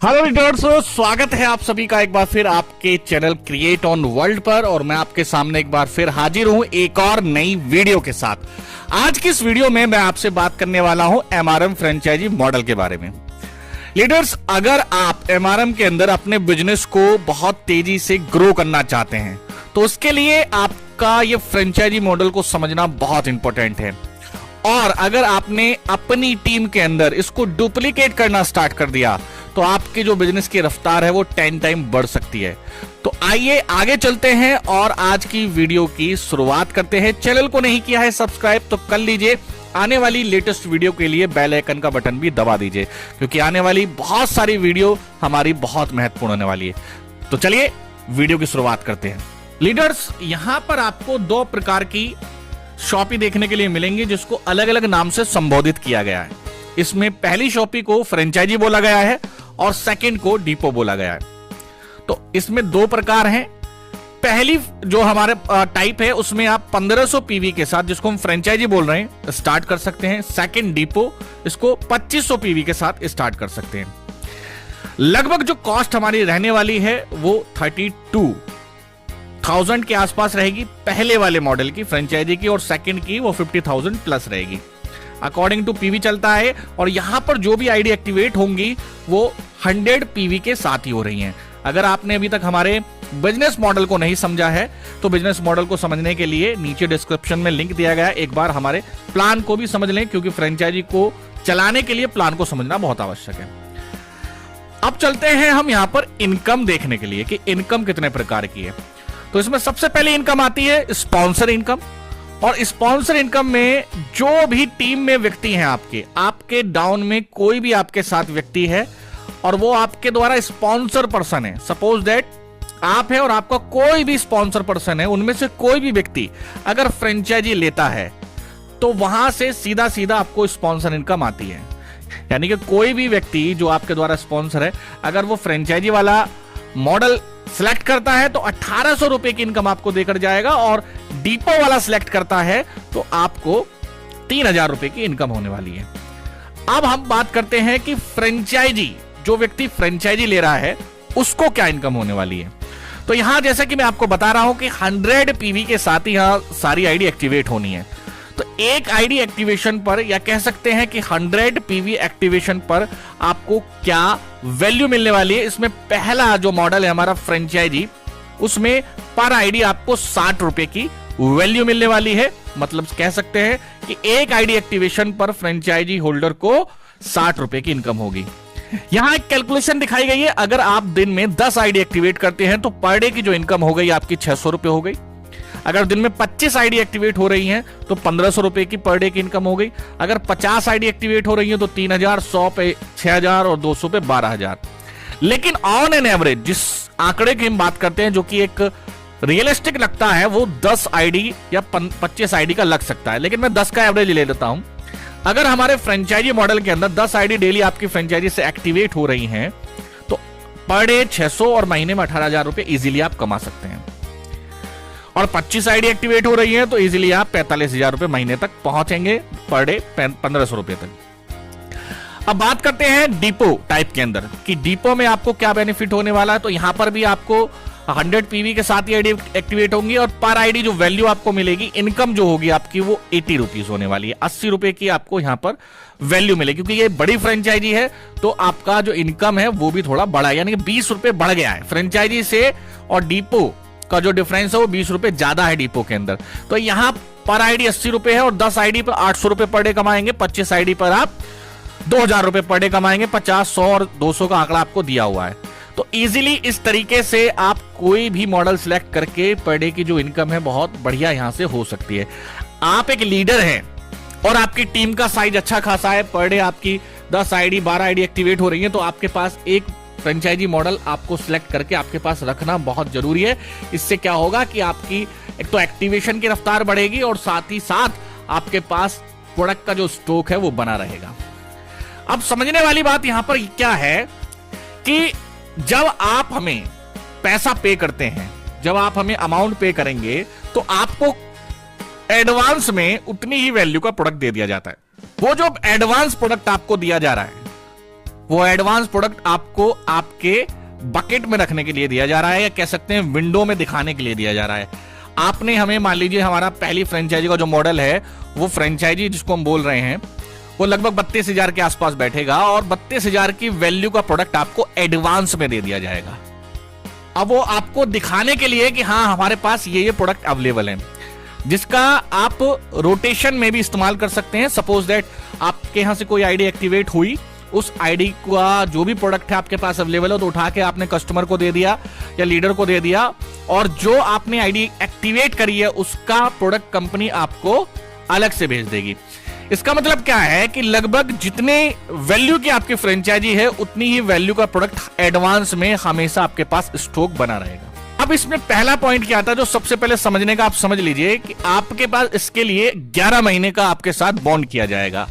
Hello leaders, स्वागत है आप सभी का एक बार फिर आपके चैनल क्रिएट ऑन वर्ल्ड पर। और मैं आपके सामने एक बार फिर हाजिर हूं एक और नई वीडियो के साथ। आज की इस वीडियो में मैं आपसे बात करने वाला हूं एमआरएम फ्रेंचाइजी मॉडल के बारे में। लीडर्स, अगर आप एमआरएम के अंदर अपने बिजनेस को बहुत तेजी से ग्रो करना चाहते हैं तो उसके लिए आपका ये फ्रेंचाइजी मॉडल को समझना बहुत इंपॉर्टेंट है। और अगर आपने अपनी टीम के अंदर इसको डुप्लीकेट करना स्टार्ट कर दिया तो आपकी जो बिजनेस की रफ्तार है वो 10 टाइम बढ़ सकती है। तो आइए आगे चलते हैं और आज की वीडियो की शुरुआत करते हैं। चैनल को नहीं किया है सब्सक्राइब तो कर लीजिए। आने वाली लेटेस्ट वीडियो के लिए बेल आइकन का बटन भी दबा दीजिए, क्योंकि आने वाली बहुत सारी वीडियो हमारी बहुत महत्वपूर्ण होने वाली है। तो चलिए वीडियो की शुरुआत करते हैं। लीडर्स, यहां पर आपको दो प्रकार की शॉपी देखने के लिए मिलेंगे जिसको अलग अलग नाम से संबोधित किया गया है। इसमें पहली शॉपी को फ्रेंचाइजी बोला गया है और सेकंड को डिपो बोला गया है। तो इसमें दो प्रकार हैं। पहली जो हमारे टाइप है उसमें आप 1500 पीवी के साथ, जिसको हम फ्रेंचाइजी बोल रहे हैं, स्टार्ट कर सकते हैं। सेकंड डिपो, इसको 2500 पीवी के साथ स्टार्ट कर सकते हैं। लगभग जो कॉस्ट हमारी रहने वाली है वो 32,000 के आसपास रहेगी पहले वाले मॉडल की फ्रेंचाइजी की, और सेकंड की वो 50,000 प्लस रहेगी। अकॉर्डिंग टू पीवी चलता है। और यहां पर जो भी आईडी एक्टिवेट होंगी वो 100 पीवी के साथ ही हो रही हैं। अगर आपने अभी तक हमारे बिजनेस मॉडल को नहीं समझा है तो बिजनेस मॉडल को समझने के लिए नीचे डिस्क्रिप्शन में लिंक दिया गया है। एक बार हमारे प्लान को भी समझ लें, क्योंकि फ्रेंचाइजी को चलाने के लिए प्लान को समझना बहुत आवश्यक है। अब चलते हैं हम यहां पर इनकम देखने के लिए कि इनकम कितने प्रकार की है। तो इसमें सबसे पहले इनकम आती है स्पॉन्सर इनकम। और स्पॉन्सर इनकम में जो भी टीम में व्यक्ति हैं, आपके डाउन में कोई भी आपके साथ व्यक्ति है और वो आपके द्वारा स्पॉन्सर पर्सन है, सपोज दैट आप है और आपका कोई भी स्पॉन्सर पर्सन है, उनमें से कोई भी व्यक्ति अगर फ्रेंचाइजी लेता है तो वहां से सीधा सीधा आपको स्पॉन्सर इनकम आती है। यानी कि कोई भी व्यक्ति जो आपके द्वारा स्पॉन्सर है, अगर वो फ्रेंचाइजी वाला मॉडल सिलेक्ट करता है तो 1800 रुपए की इनकम आपको देकर जाएगा, और डिपो वाला सिलेक्ट करता है तो आपको 3000 रुपए की इनकम होने वाली है। अब हम बात करते हैं कि फ्रेंचाइजी, जो व्यक्ति फ्रेंचाइजी ले रहा है उसको क्या इनकम होने वाली है। तो यहां जैसा कि मैं आपको बता रहा हूं कि 100 पीवी के साथ ही यहां सारी आईडी एक्टिवेट होनी है। तो एक आईडी एक्टिवेशन पर, या कह सकते हैं कि 100 पीवी एक्टिवेशन पर आपको क्या वैल्यू मिलने वाली है। इसमें पहला जो मॉडल है हमारा फ्रेंचाइजी, उसमें पर आईडी आपको 60 रुपए की वैल्यू मिलने वाली है। मतलब कह सकते हैं कि एक आईडी एक्टिवेशन पर फ्रेंचाइजी होल्डर को 60 रुपए की इनकम होगी। यहां एक कैलकुलेशन दिखाई गई है। अगर आप दिन में 10 आईडी एक्टिवेट करते हैं तो पर डे की जो इनकम हो गई आपकी 600 रुपए हो गई। अगर दिन में 25 आईडी एक्टिवेट हो रही हैं तो 1500 रुपए की पर डे की इनकम हो गई। अगर 50 आईडी एक्टिवेट हो रही है तो 3000, 100 पे 6000 और 200 पे 12000। लेकिन ऑन एन एवरेज जिस आंकड़े की हम बात करते हैं, जो कि एक रियलिस्टिक लगता है, वो 10 आईडी या 25 आईडी का लग सकता है। लेकिन मैं 10 का एवरेज ले लेता हूं। अगर हमारे फ्रेंचाइजी मॉडल के अंदर 10 आईडी डेली आपकी फ्रेंचाइजी से एक्टिवेट हो रही हैं तो पर डे 600 और महीने में 18,000 रुपए इजीली आप कमा सकते हैं। और 25 आईडी एक्टिवेट हो रही है तो इजीली आप 45,000 रुपए महीने तक पहुंचेंगे, पर डे 1500 रुपए तक। अब बात करते हैं डिपो टाइप के अंदर कि डिपो में आपको क्या बेनिफिट होने वाला है। तो यहां पर भी आपको 100 पीवी के साथ ही आईडी एक्टिवेट होंगी, और पर आईडी जो वैल्यू आपको मिलेगी, इनकम जो होगी आपकी, वो 80 रुपीज होने वाली है। 80 रुपए की आपको यहां पर वैल्यू मिलेगी। क्योंकि ये बड़ी फ्रेंचाइजी है तो आपका जो इनकम है वो भी थोड़ा बड़ा है, यानी कि 20 रुपए बढ़ गया है फ्रेंचाइजी से। और डिपो का जो डिफरेंस है वो 20 रुपए ज्यादा है डिपो के अंदर। तो यहां पर आईडी 80 रुपए है और 10 आईडी पर 800 रुपए पर डे कमाएंगे। 25 आईडी पर आप 2000 रुपए पर डे कमाएंगे। 50, 100 और 200 का आंकड़ा आपको दिया हुआ है। तो इजीली इस तरीके से आप कोई भी मॉडल सिलेक्ट करके पर डे की जो इनकम है बहुत बढ़िया यहां से हो सकती है। आप एक लीडर हैं और आपकी टीम का साइज अच्छा खासा है, पर डे आपकी 10 आईडी 12 आईडी एक्टिवेट हो रही है, तो आपके पास एक फ्रेंचाइजी मॉडल आपको सिलेक्ट करके आपके पास रखना बहुत जरूरी है। इससे क्या होगा कि आपकी एक तो एक्टिवेशन की रफ्तार बढ़ेगी और साथ ही साथ आपके पास प्रोडक्ट का जो स्टॉक है वो बना रहेगा। अब समझने वाली बात यहां पर क्या है कि जब आप हमें पैसा पे करते हैं, जब आप हमें अमाउंट पे करेंगे तो आपको एडवांस में उतनी ही वैल्यू का प्रोडक्ट दे दिया जाता है। वो जो एडवांस प्रोडक्ट आपको दिया जा रहा है वो एडवांस प्रोडक्ट आपको आपके बकेट में रखने के लिए दिया जा रहा है, या कह सकते हैं विंडो में दिखाने के लिए दिया जा रहा है। आपने हमें, मान लीजिए हमारा पहली फ्रेंचाइजी का जो मॉडल है, वो फ्रेंचाइजी जिसको हम बोल रहे हैं, वो लगभग 32,000 के आसपास बैठेगा और 32,000 की वैल्यू का प्रोडक्ट आपको एडवांस में दे दिया जाएगा। अब वो आपको दिखाने के लिए कि हाँ हमारे पास ये प्रोडक्ट अवेलेबल है, जिसका आप रोटेशन में भी इस्तेमाल कर सकते हैं। सपोज दैट आपके यहां से कोई आईडी एक्टिवेट हुई, उस आईडी का जो भी प्रोडक्ट है आपके पास अवेलेबल हो तो उठा के आपने कस्टमर को दे दिया या लीडर को दे दिया, और जो आपने आईडी एक्टिवेट करी है उसका प्रोडक्ट कंपनी आपको अलग से भेज देगी। इसका मतलब क्या है कि लगभग जितने वैल्यू की आपकी फ्रेंचाइजी है उतनी ही वैल्यू का प्रोडक्ट एडवांस में हमेशा आपके पास स्टॉक बना रहेगा। अब इसमें पहला पॉइंट क्या था जो सबसे पहले समझने का, आप समझ लीजिए कि आपके पास इसके लिए 11 महीने का आपके साथ बॉन्ड किया जाएगा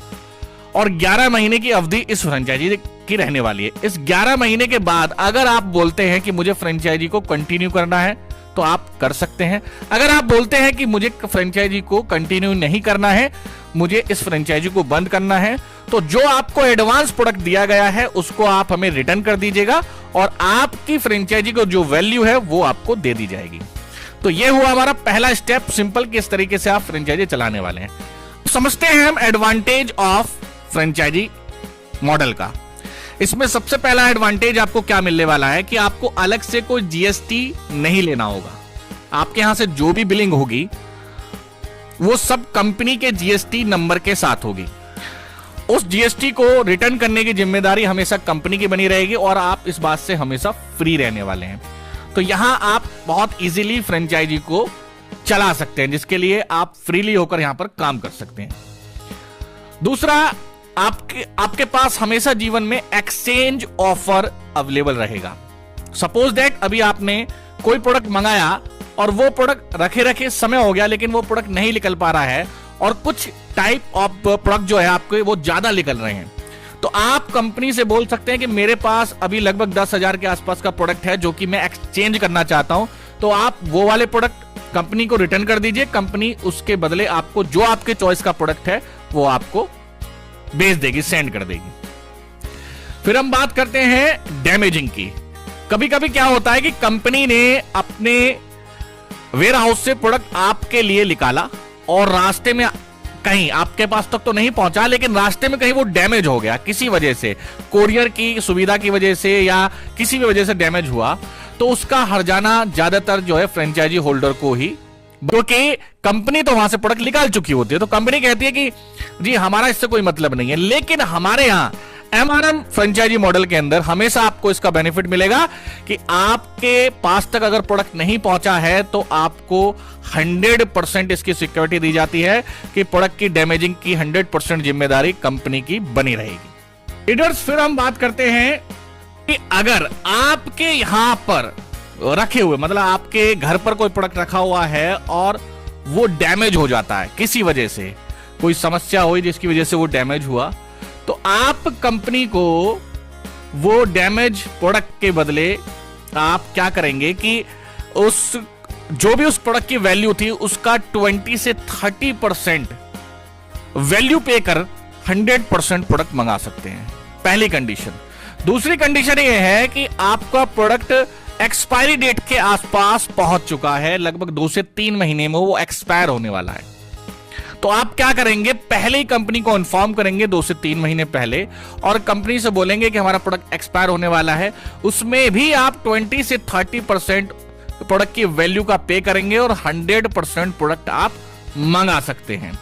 और 11 महीने की अवधि इस फ्रेंचाइजी की रहने वाली है। इस 11 महीने के बाद अगर आप बोलते हैं कि मुझे फ्रेंचाइजी को कंटिन्यू करना है तो आप कर सकते हैं। अगर आप बोलते हैं कि मुझे फ्रेंचाइजी को कंटिन्यू नहीं करना है, मुझे इस फ्रेंचाइजी को बंद करना है, तो जो आपको एडवांस प्रोडक्ट दिया गया है उसको आप हमें रिटर्न कर दीजिएगा और आपकी फ्रेंचाइजी को जो वैल्यू है वो आपको दे दी जाएगी। तो ये हुआ हमारा पहला स्टेप, सिंपल, किस तरीके से आप फ्रेंचाइजी चलाने वाले हैं। समझते हैं हम एडवांटेज ऑफ फ्रेंचाइजी मॉडल का। इसमें सबसे पहला एडवांटेज आपको क्या मिलने वाला है कि आपको अलग से कोई जीएसटी नहीं लेना होगा। आपके यहां से जो भी बिलिंग होगी वो सब कंपनी के जीएसटी नंबर के साथ होगी। उस जीएसटी को रिटर्न करने की जिम्मेदारी हमेशा कंपनी की बनी रहेगी और आप इस बात से हमेशा फ्री रहने वाले हैं। तो यहां आप बहुत इजीली फ्रेंचाइजी को चला सकते हैं, जिसके लिए आप फ्रीली होकर यहां पर काम कर सकते हैं। दूसरा, आपके पास हमेशा जीवन में एक्सचेंज ऑफर अवेलेबल रहेगा। सपोज दैट अभी आपने कोई प्रोडक्ट मंगाया और वो प्रोडक्ट रखे रखे समय हो गया, लेकिन वो प्रोडक्ट नहीं निकल पा रहा है और कुछ टाइप ऑफ प्रोडक्ट जो है आपके वो ज्यादा निकल रहे हैं, तो आप कंपनी से बोल सकते हैं कि मेरे पास अभी लगभग 10,000 के आसपास का प्रोडक्ट है जो कि मैं एक्सचेंज करना चाहता हूं। तो आप वो वाले प्रोडक्ट कंपनी को रिटर्न कर दीजिए, कंपनी उसके बदले आपको जो आपके चॉइस का प्रोडक्ट है वो आपको भेज देगी, सेंड कर देगी। फिर हम बात करते हैं डैमेजिंग की। कभी कभी क्या होता है कि कंपनी ने अपने वेयर हाउस से प्रोडक्ट आपके लिए निकाला और रास्ते में कहीं आपके पास तक तो नहीं पहुंचा, लेकिन रास्ते में कहीं वो डैमेज हो गया किसी वजह से, कोरियर की सुविधा की वजह से या किसी भी वजह से डैमेज हुआ, तो उसका हर्जाना ज्यादातर जो है फ्रेंचाइजी होल्डर को ही, क्योंकि कंपनी तो वहां से प्रोडक्ट निकाल चुकी होती है। तो कंपनी कहती है कि जी हमारा इससे कोई मतलब नहीं है। लेकिन हमारे यहां एमआरएम फ्रेंचाइजी मॉडल के अंदर हमेशा आपको इसका बेनिफिट मिलेगा कि आपके पास तक अगर प्रोडक्ट नहीं पहुंचा है तो आपको 100% इसकी सिक्योरिटी दी जाती है कि प्रोडक्ट की डैमेजिंग की 100% जिम्मेदारी कंपनी की बनी रहेगी। लीडर्स, फिर हम बात करते हैं कि अगर आपके यहां पर रखे हुए, मतलब आपके घर पर कोई प्रोडक्ट रखा हुआ है और वो डैमेज हो जाता है, किसी वजह से कोई समस्या हुई जिसकी वजह से वो डैमेज हुआ, तो आप कंपनी को वो डैमेज प्रोडक्ट के बदले आप क्या करेंगे कि उस जो भी उस प्रोडक्ट की वैल्यू थी उसका 20 से 30% वैल्यू पे कर 100% प्रोडक्ट मंगा सकते हैं, पहली कंडीशन। दूसरी कंडीशन ये है कि आपका प्रोडक्ट एक्सपायरी डेट के आसपास पहुंच चुका है, लगभग 2 से 3 महीने में वो एक्सपायर होने वाला है। तो आप क्या करेंगे, पहले ही कंपनी को इन्फॉर्म करेंगे 2 से 3 महीने पहले और कंपनी से बोलेंगे कि हमारा प्रोडक्ट एक्सपायर होने वाला है। उसमें भी आप 20 से 30% प्रोडक्ट की वैल्यू का पे करेंगे और 100% प्रोडक्ट आप मंगा सकते हैं।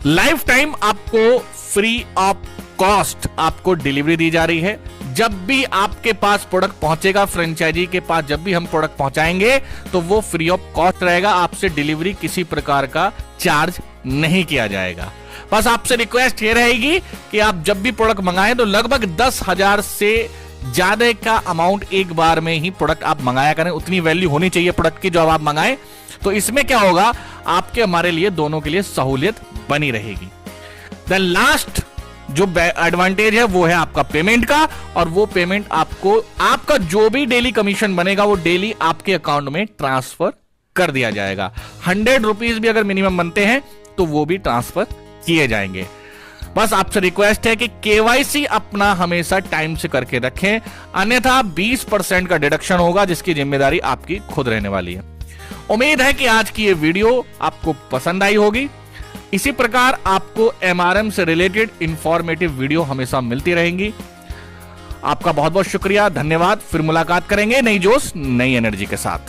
लाइफ टाइम आपको फ्री ऑफ कॉस्ट आपको डिलीवरी दी जा रही है। जब भी आपके पास प्रोडक्ट पहुंचेगा, फ्रेंचाइजी के पास जब भी हम प्रोडक्ट पहुंचाएंगे तो वो फ्री ऑफ कॉस्ट रहेगा, आपसे डिलीवरी किसी प्रकार का चार्ज नहीं किया जाएगा। बस आपसे रिक्वेस्ट ये रहेगी कि आप जब भी प्रोडक्ट मंगाएं तो लगभग 10,000 से ज्यादा का अमाउंट एक बार में ही प्रोडक्ट आप मंगाया करें, उतनी वैल्यू होनी चाहिए प्रोडक्ट की जो आप मंगाएं। तो इसमें क्या होगा, आपके हमारे लिए दोनों के लिए सहूलियत बनी रहेगी। देन लास्ट जो एडवांटेज है वो है आपका पेमेंट का, और वो पेमेंट आपको आपका जो भी डेली कमीशन बनेगा वो डेली आपके अकाउंट में ट्रांसफर कर दिया जाएगा। 100 रुपीज भी अगर मिनिमम बनते हैं तो वो भी ट्रांसफर किए जाएंगे। बस आपसे रिक्वेस्ट है कि केवाईसी अपना हमेशा टाइम से करके रखें, अन्यथा 20% का डिडक्शन होगा जिसकी जिम्मेदारी आपकी खुद रहने वाली है। उम्मीद है कि आज की ये वीडियो आपको पसंद आई होगी। इसी प्रकार आपको एमआरएम से रिलेटेड इंफॉर्मेटिव वीडियो हमेशा मिलती रहेंगी। आपका बहुत बहुत शुक्रिया, धन्यवाद। फिर मुलाकात करेंगे नई जोश नई एनर्जी के साथ।